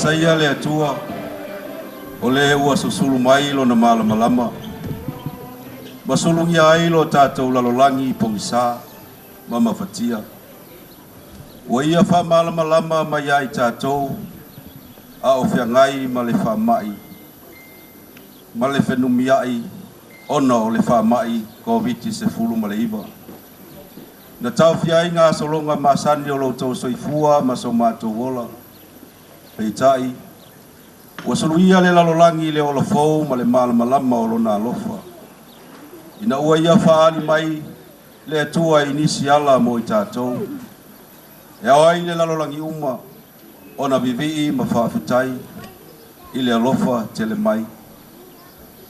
saia le atua o le ua susulu mai lo na malama masulungi ai lo tātou lalolangi pongisa ma mafatia ua ia wha malama mai ai tātou a o whiangai ma le whamai ma le whenumiai ona o le whamai COVID se fulu ma le iwa na tau whiai ngā solonga masani o lo tau soifua ma so mātou wola peitai ua suluia le lalolangi le olofou ma le malama o lona alofa ina ua ia whaali mai le atua inisi ala mo i tātou e awai le lalolangi uma ona vivii ma whawhitai i le alofa tele mai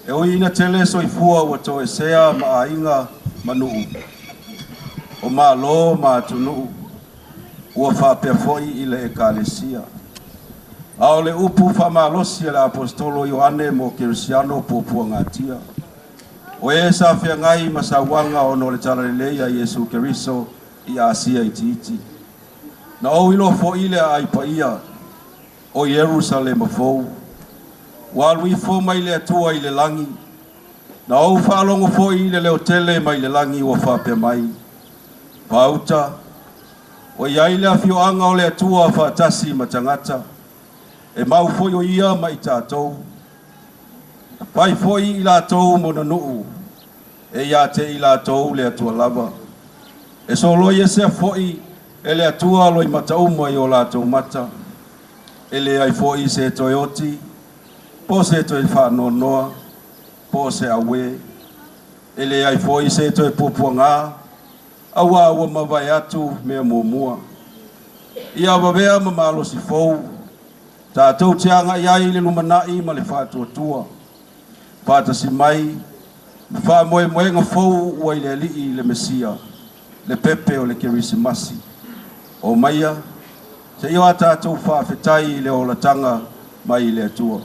e oi ina tele soifua ua toe sea ma a inga manuu o ma lo ma tunuu ua whapea foi i le ekalesia ao le upu whamalosi le apostolo Ioane mo Kirisiano pupua ngatia o e sa whiangai ma sa wanga o no le taralelea Yesu Keriso i Asia iti na o ilo fo ile a ipaia o Jerusalem fo walui fo mai le atua i le langi na o whalongo fo ile le hotele mai le langi o whapea mai pauta o iaile a fioanga o le atua whaatasi ma tangata e mau foi o ia mai tātou pai foi i lātou mo na nuu e ia te i lātou le atua lava e so loi e sea foi e le atua loi matauma i o lātou mata e le ai foi se toyoti po se toi whanonoa po se awe e le ai foi se toi pupuanga awa ua mawai atu mea muamua ia wawea mamalo si fou tātou tianga iai le lumanai ma le whātuatua pātasi mai wha moe ngā fou ua i le alii le Mesia le pepe o le kerisimasi o maia se iwa tātou whawhetai le olatanga mai le atua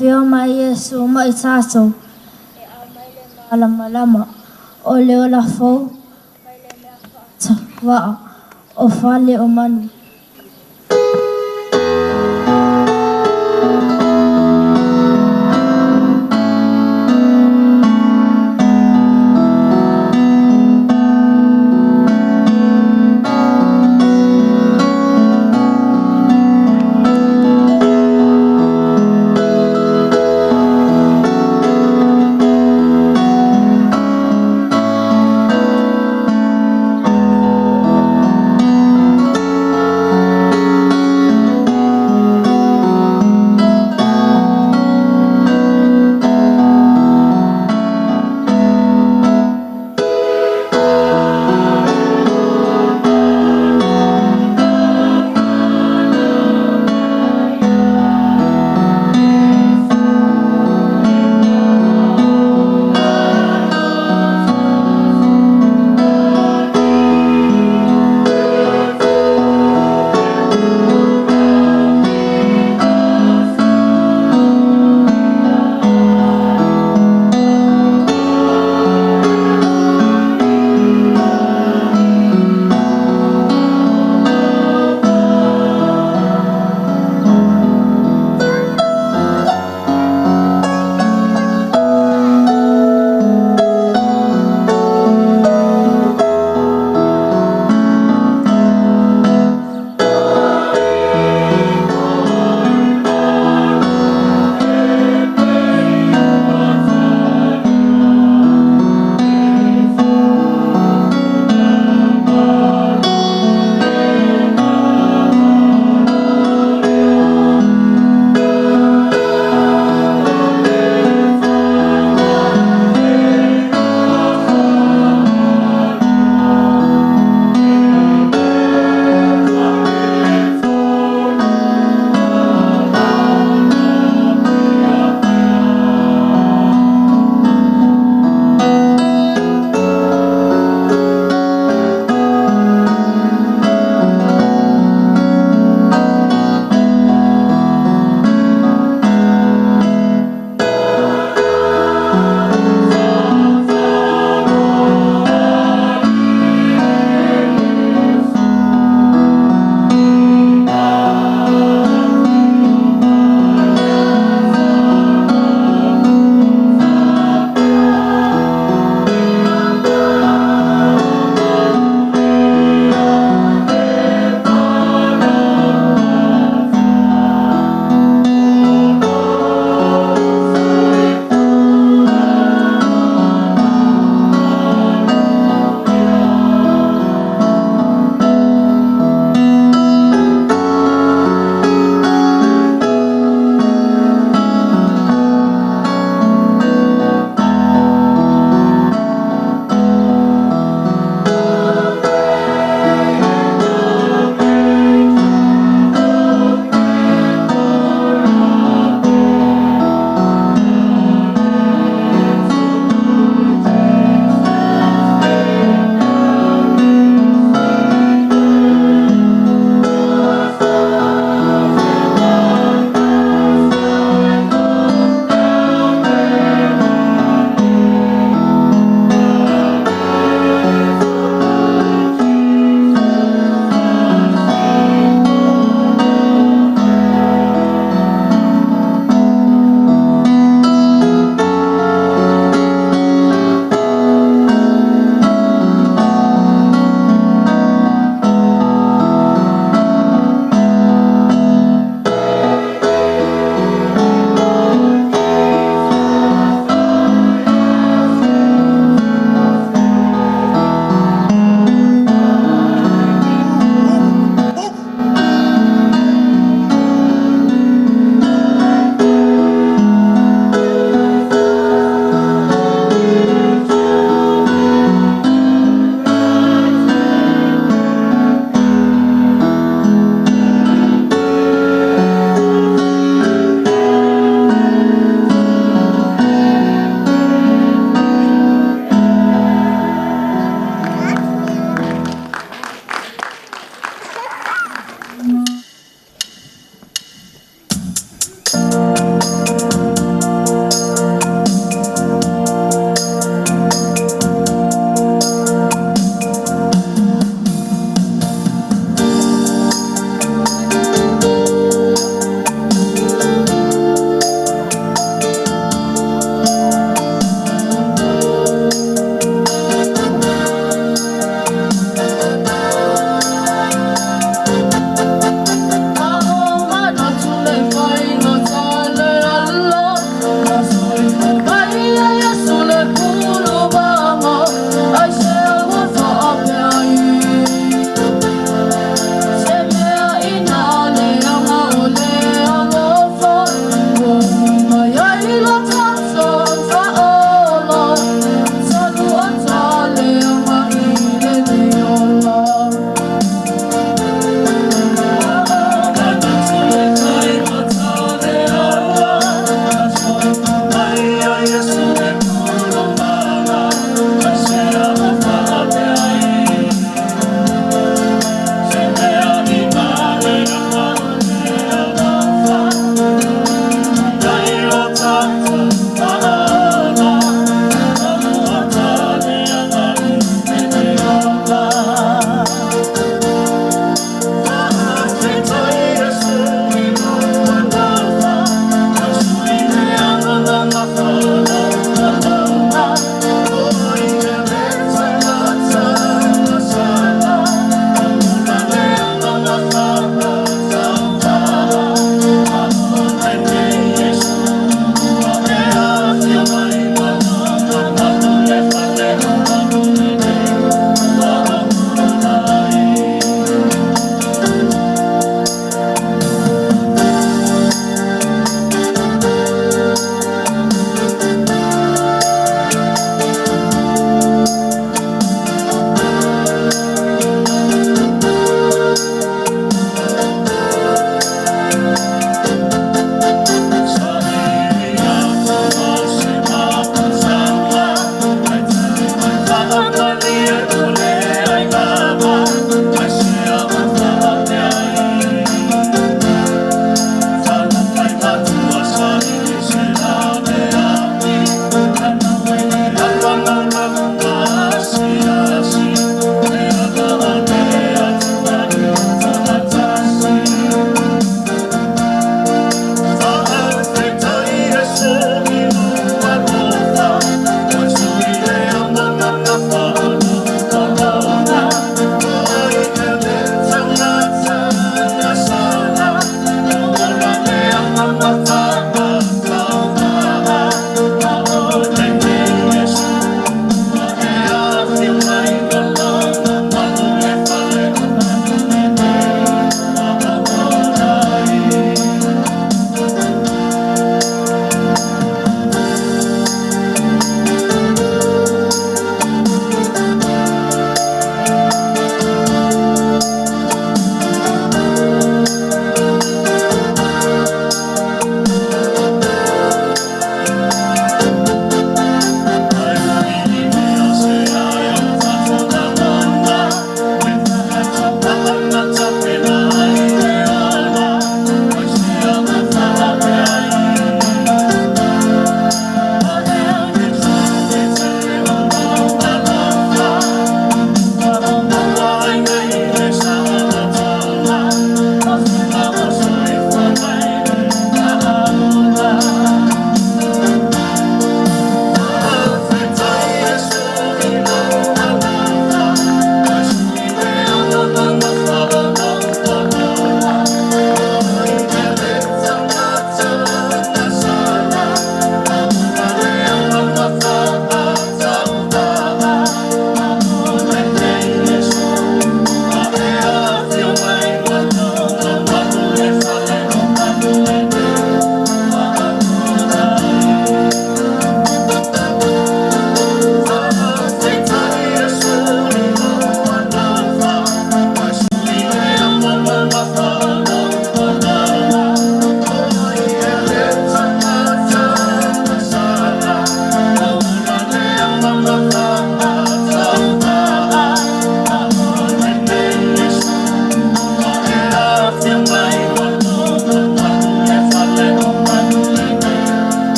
whio mai Yesu mai tātou. E a maile malama lama. O leo la fou. Maile mea whaata waa. O whale o manu.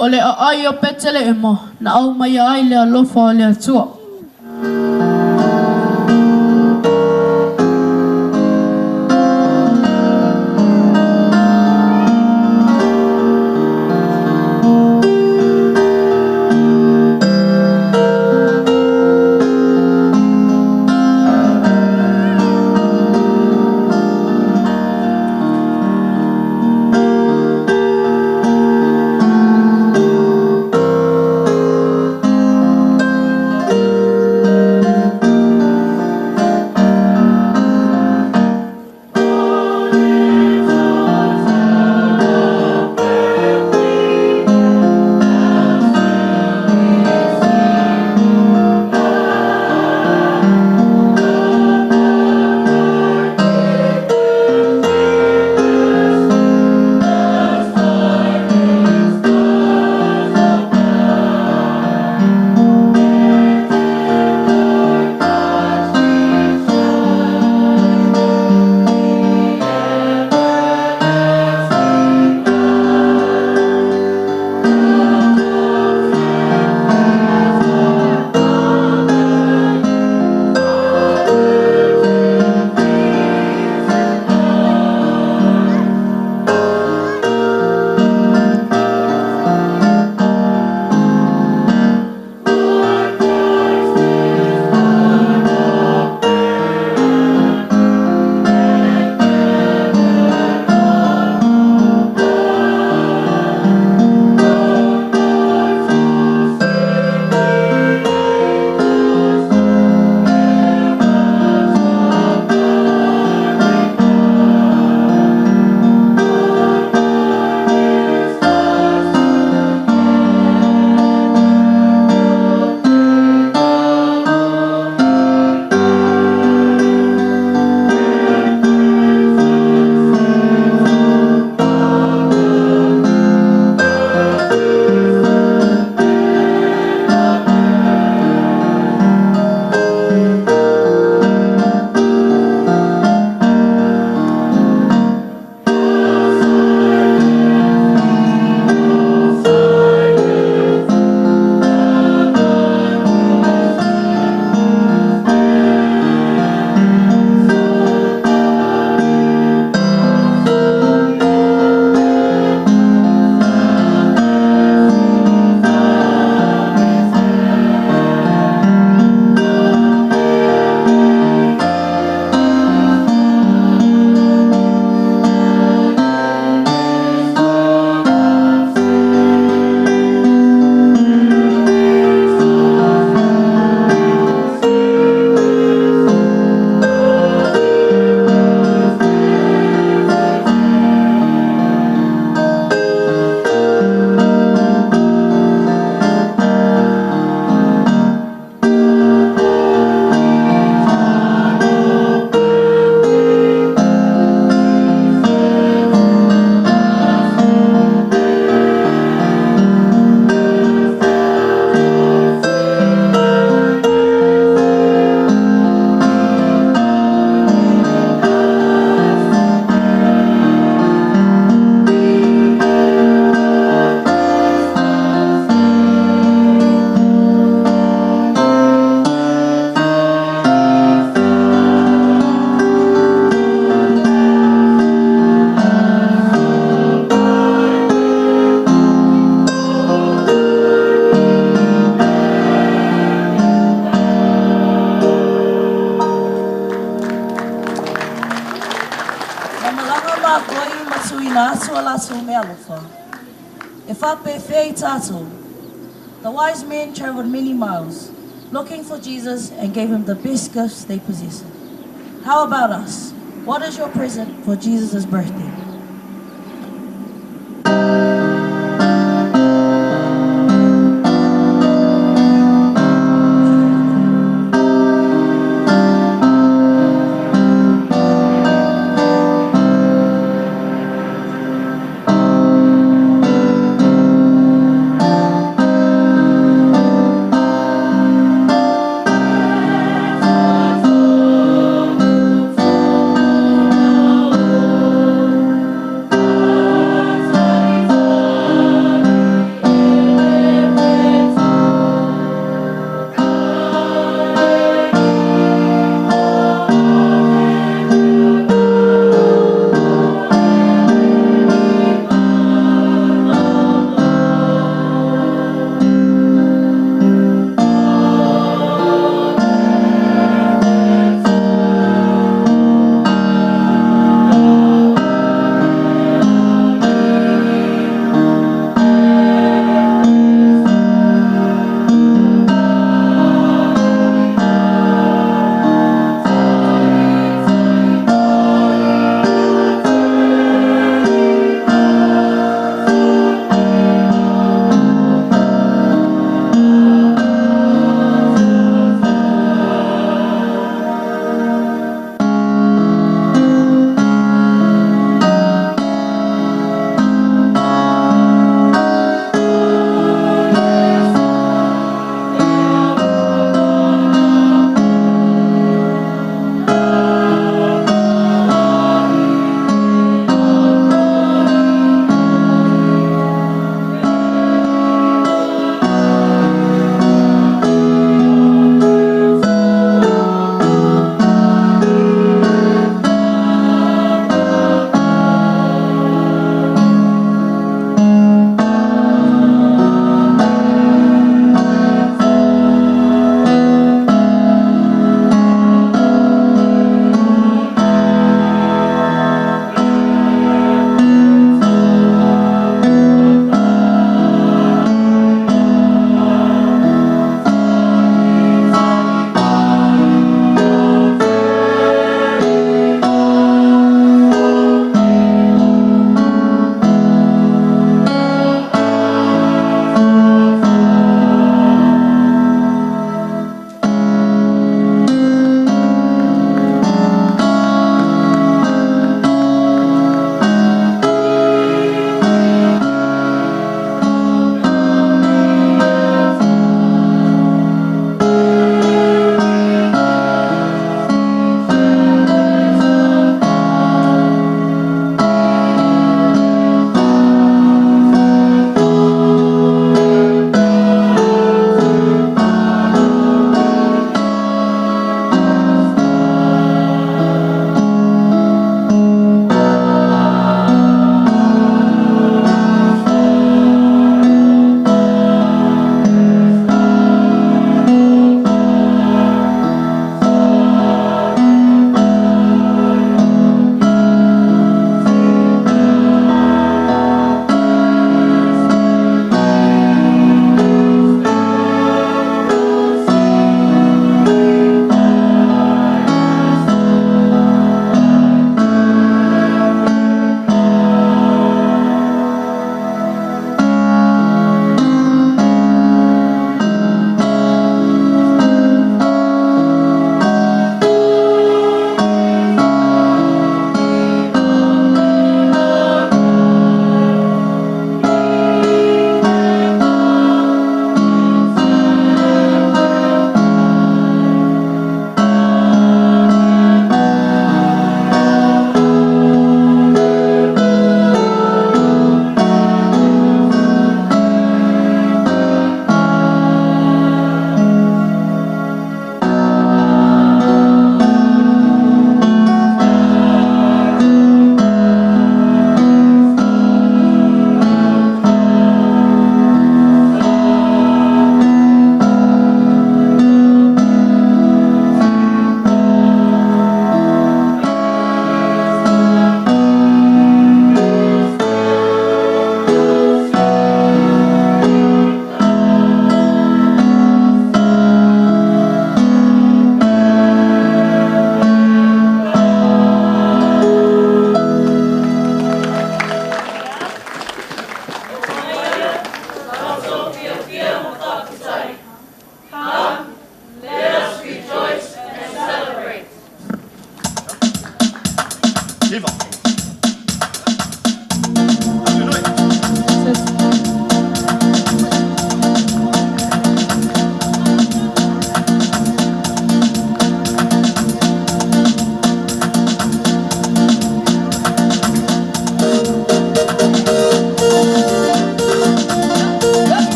O le a ai o petele e mo, na au mai ai le alofa o le atua. The wise men traveled many miles, looking for Jesus and gave him the best gifts they possessed. How about us? What is your present for Jesus' birthday?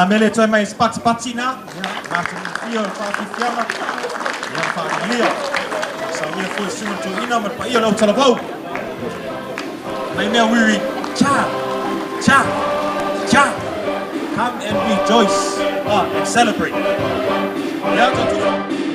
Mele toi mai spati patina, Mafutaga, Kitiona, Fonofili. So we are soon to ina maar pa iyo na utalabau. Mai mea wiri, cha, cha, cha. Come and rejoice and celebrate. Yeah,